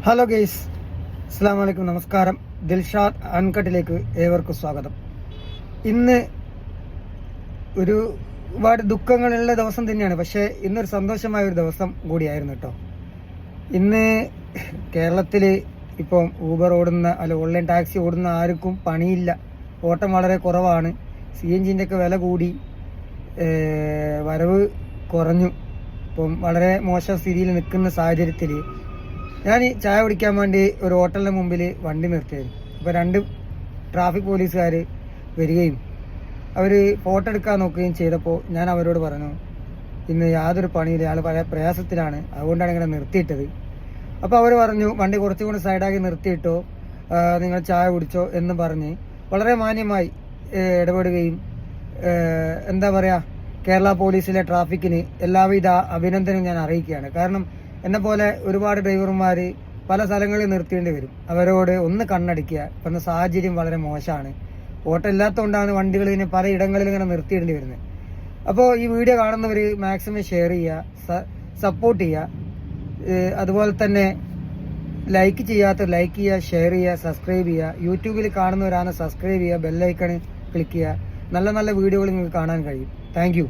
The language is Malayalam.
ഹലോ ഗെയ്സ്, അസ്സാം വലൈക്കും, നമസ്കാരം. ദിൽഷാദ് അൺകട്ടിലേക്ക് ഏവർക്കും സ്വാഗതം. ഇന്ന് ഒരുപാട് ദുഃഖങ്ങളുള്ള ദിവസം തന്നെയാണ്, പക്ഷേ ഇന്നൊരു സന്തോഷമായ ഒരു ദിവസം കൂടിയായിരുന്നു കേട്ടോ. ഇന്ന് കേരളത്തിൽ ഇപ്പം ഊബർ ഓടുന്ന ഓൺലൈൻ ടാക്സി ഓടുന്ന ആർക്കും പണിയില്ല, ഓട്ടം വളരെ കുറവാണ്. CNG ഒക്കെ വില കൂടി, വരവ് കുറഞ്ഞു. ഇപ്പം വളരെ മോശം സ്ഥിതിയിൽ നിൽക്കുന്ന സാഹചര്യത്തിൽ ഞാൻ ചായ കുടിക്കാൻ വേണ്ടി ഒരു ഹോട്ടലിൻ്റെ മുമ്പിൽ വണ്ടി നിർത്തിയായിരുന്നു. അപ്പോൾ 2 ട്രാഫിക് പോലീസുകാർ വരികയും അവർ ഫോട്ടോ എടുക്കാൻ നോക്കുകയും ചെയ്തപ്പോൾ ഞാൻ അവരോട് പറഞ്ഞു, ഇന്ന് യാതൊരു പണിയില്ല, ആൾ പല പ്രയാസത്തിലാണ്, അതുകൊണ്ടാണ് ഇങ്ങനെ നിർത്തിയിട്ടത്. അപ്പോൾ അവർ പറഞ്ഞു, വണ്ടി കുറച്ചും കൂടി സൈഡാക്കി നിർത്തിയിട്ടോ, നിങ്ങൾ ചായ കുടിച്ചോ എന്ന് പറഞ്ഞ് വളരെ മാന്യമായി ഇടപെടുകയും എന്താ പറയുക, കേരള പോലീസിലെ ട്രാഫിക്കിന് എല്ലാവിധ അഭിനന്ദനവും ഞാൻ അറിയിക്കുകയാണ്. കാരണം എന്നെപ്പോലെ ഒരുപാട് ഡ്രൈവർമാർ പല സ്ഥലങ്ങളിൽ നിർത്തേണ്ടി വരും. അവരോട് ഒന്ന് കണ്ണടിക്കുക. ഇപ്പം സാഹചര്യം വളരെ മോശമാണ്, ഓട്ടം ഇല്ലാത്തതുകൊണ്ടാണ് വണ്ടികൾ ഇങ്ങനെ പല ഇടങ്ങളിൽ ഇങ്ങനെ നിർത്തിയിടേണ്ടി വരുന്നത്. അപ്പോൾ ഈ വീഡിയോ കാണുന്നവർ മാക്സിമം ഷെയർ ചെയ്യുക, സപ്പോർട്ട് ചെയ്യുക. അതുപോലെ തന്നെ ലൈക്ക് ചെയ്യാത്തവർ ലൈക്ക് ചെയ്യുക, ഷെയർ ചെയ്യുക, സബ്സ്ക്രൈബ് ചെയ്യുക. യൂട്യൂബിൽ കാണുന്നവരാണ് സബ്സ്ക്രൈബ് ചെയ്യുക, ബെല്ലൈക്കൺ ക്ലിക്ക് ചെയ്യുക. നല്ല നല്ല വീഡിയോകൾ നിങ്ങൾക്ക് കാണാൻ കഴിയും. താങ്ക്